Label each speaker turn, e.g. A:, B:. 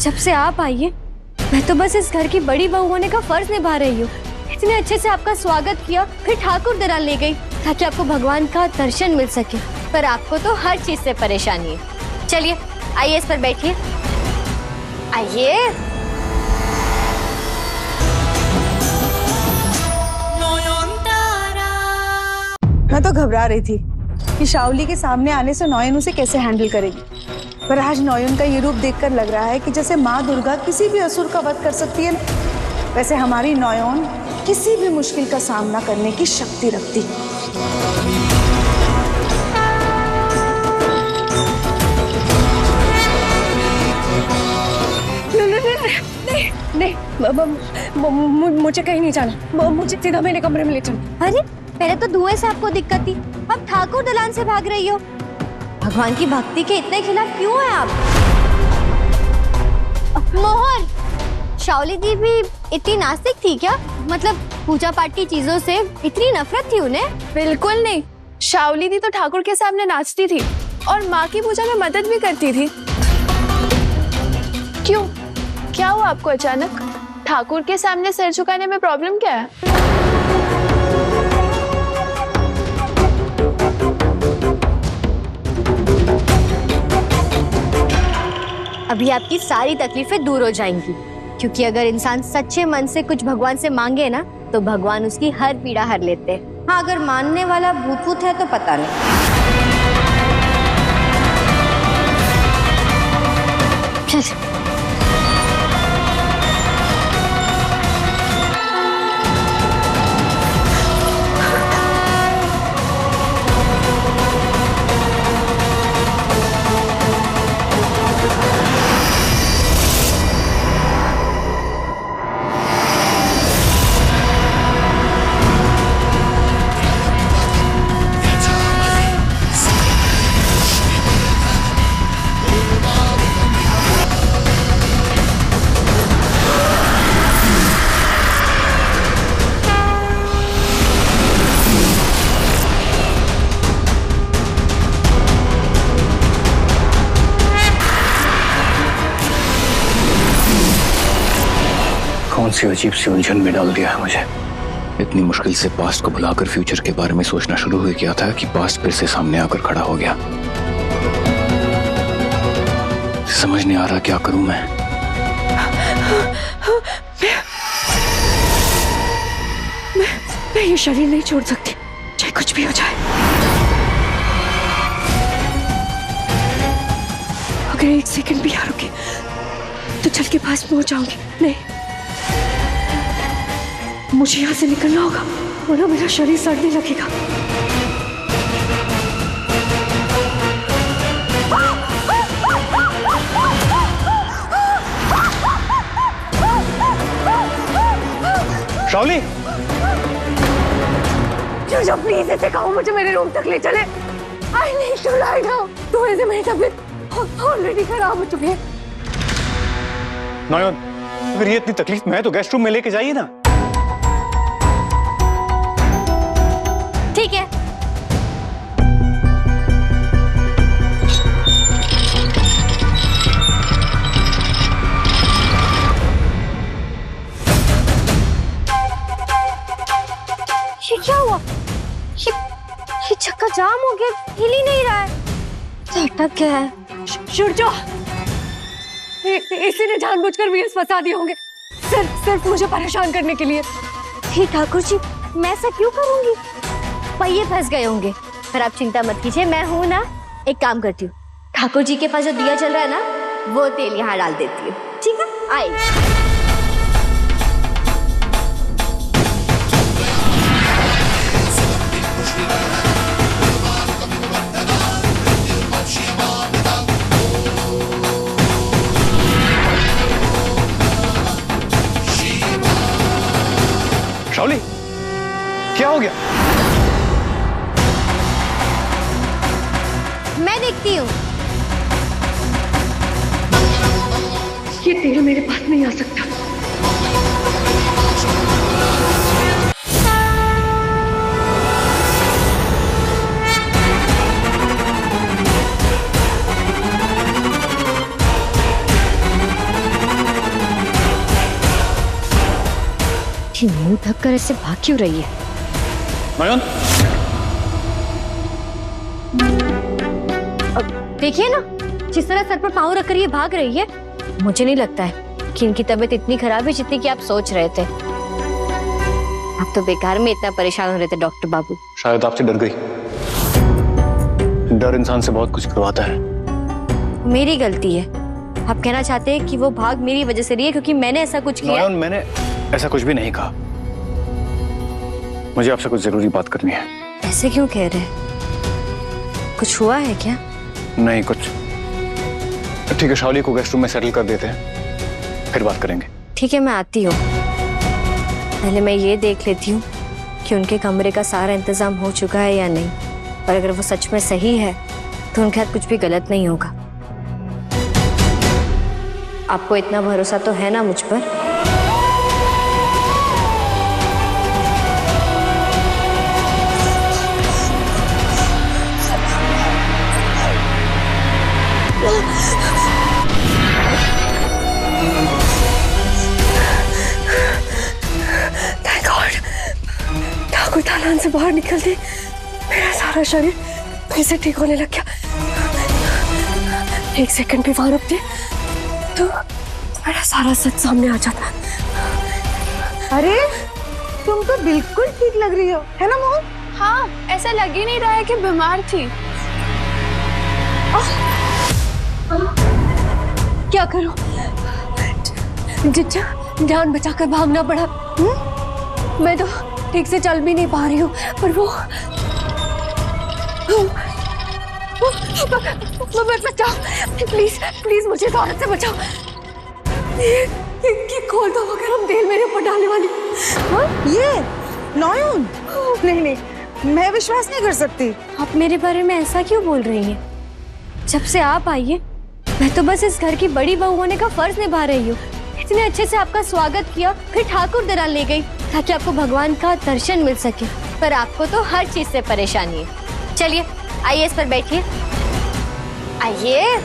A: जब से आप आई है मैं तो बस इस घर की बड़ी बहू होने का फर्ज निभा रही हूँ। इतने अच्छे से आपका स्वागत किया, फिर ठाकुर दलाल ले गई ताकि आपको भगवान का दर्शन मिल सके। पर आपको तो हर चीज से परेशानी है। चलिए आइए, इस पर बैठिए। आइए।
B: मैं तो घबरा रही थी कि शाओली के सामने आने से नॉयन उसे कैसे हैंडल करेगी, पर आज नॉयन का ये रूप देखकर लग रहा है कि जैसे माँ दुर्गा किसी भी असुर का वध कर सकती है, वैसे हमारी नॉयन किसी भी मुश्किल का सामना करने की शक्ति रखती है।
A: नहीं, मुझे कहीं नहीं जाना। मुझे सीधा मेरे कमरे में ले चलो। अरे पहले तो धुएं से आपको दिक्कत थी, अब ठाकुर दलान से भाग रही हो। भगवान की भक्ति के इतने खिलाफ क्यों हैं आप? मोहर, शाओली दी भी इतनी नास्तिक थी क्या? मतलब पूजा पाठ की चीजों से इतनी नफरत थी उन्हें?
C: बिल्कुल नहीं, शाओली दी तो ठाकुर के सामने नाचती थी और माँ की पूजा में मदद भी करती थी। क्यों, क्या हुआ आपको अचानक? ठाकुर के सामने सिर झुकाने में प्रॉब्लम क्या है?
A: अभी आपकी सारी तकलीफें दूर हो जाएंगी, क्योंकि अगर इंसान सच्चे मन से कुछ भगवान से मांगे ना तो भगवान उसकी हर पीड़ा हर लेते हैं। हाँ, अगर मानने वाला भूत है तो पता नहीं।
D: कौन सी अजीब सी उलझन में डाल दिया है मुझे। इतनी मुश्किल से पास्ट को भुलाकर फ्यूचर के बारे में सोचना शुरू हो गया था कि पास्ट फिर से सामने आकर खड़ा हो गया। समझ नहीं आ रहा क्या करूं मैं।
A: मैं ये शरीर नहीं छोड़ सकती, चाहे कुछ भी हो जाए। अगर एक सेकंड भी यहाँ रुके तो चल के पास पहुंच जाऊंगी। नहीं, मुझे यहाँ से निकलना होगा वरना मेरा शरीर सड़ने लगेगा।
D: शाओली,
A: जो प्लीज ऐसे कहो, मुझे मेरे रूम तक ले चले। I need to lie down. तो ऐसे मेरी तबीयत ऑलरेडी खराब हो चुकी है।
D: नॉयन, अगर ये इतनी तकलीफ में है तो गेस्ट रूम में लेके जाइए ना।
A: ठीक है। ये क्या हुआ? ये चक्का जाम हो गया, हिल ही नहीं रहा है। अटक गया है। शुरजो, इसी ने जानबूझकर व्हील्स फंसा दिए होंगे, सिर्फ मुझे परेशान करने के लिए। ठीक ठाकुर जी, मैं ऐसा क्यों करूंगी? पहिए फंस गए होंगे, पर आप चिंता मत कीजिए, मैं हूं ना। एक काम करती हूँ, ठाकुर जी के पास जो दिया चल रहा है ना, वो तेल यहाँ डाल देती हूँ। ठीक है, आइए।
D: शाओली, क्या हो गया?
A: मैं देखती हूँ।
E: ये तेल मेरे पास नहीं आ सकता।
A: ये मुंह ढक कर ऐसे भाग क्यों रही है?
D: नयन,
A: देखिए ना, जिस तरह सर पर पाँव रखकर ये भाग रही है, मुझे नहीं लगता है कि इनकी तबीयत इतनी खराब है जितनी कि आप सोच रहे थे। आप तो बेकार में इतना परेशान हो रहे थे डॉक्टर बाबू।
D: शायद आपसे डर गई। डर इंसान से बहुत कुछ करवाता है।
A: मेरी गलती है। आप कहना चाहते हैं कि वो भाग मेरी वजह से रही है क्योंकि मैंने ऐसा कुछ किया?
D: नयन, मैंने ऐसा कुछ भी नहीं कहा। मुझे आपसे कुछ जरूरी बात करनी है।
A: ऐसे क्यों कह रहे हैं? कुछ हुआ है क्या?
D: नहीं कुछ। ठीक है, शावली को गेस्ट रूम में सेटल कर देते हैं, फिर बात करेंगे।
A: ठीक है, मैं आती हूँ। पहले मैं ये देख लेती हूँ कि उनके कमरे का सारा इंतजाम हो चुका है या नहीं। और अगर वो सच में सही है तो उनके साथ कुछ भी गलत नहीं होगा। आपको इतना भरोसा तो है ना मुझ पर?
E: Thank God, ठाकुर दालान से बाहर निकलते मेरा सारा शरीर फिर से ठीक होने लग गया। एक सेकंड भी वहां रुकते तो मेरा सारा सच सामने आ जाता।
B: अरे तुम तो बिल्कुल ठीक लग रही हो, है ना मोहन?
C: हाँ, ऐसा लग ही नहीं रहा है कि बीमार थी।
E: क्या करूं? जान बचाकर भागना पड़ा। मैं तो ठीक से चल भी नहीं पा रही हूँ, पर वो बचाओ, प्लीज प्लीज मुझे इस औरत से बचाओ। ये खोल दो अगर हम तेल मेरे ऊपर डालने वाली।
B: हाँ? ये नयन, नहीं नहीं, मैं विश्वास नहीं कर सकती।
A: आप मेरे बारे में ऐसा क्यों बोल रही हैं? जब से आप आई हैं, मैं तो बस इस घर की बड़ी बहू होने का फर्ज निभा रही हूँ। इतने अच्छे से आपका स्वागत किया, फिर ठाकुर दराल ले गई ताकि आपको भगवान का दर्शन मिल सके। पर आपको तो हर चीज से परेशानी है। चलिए आइए, इस पर बैठिए। आइए।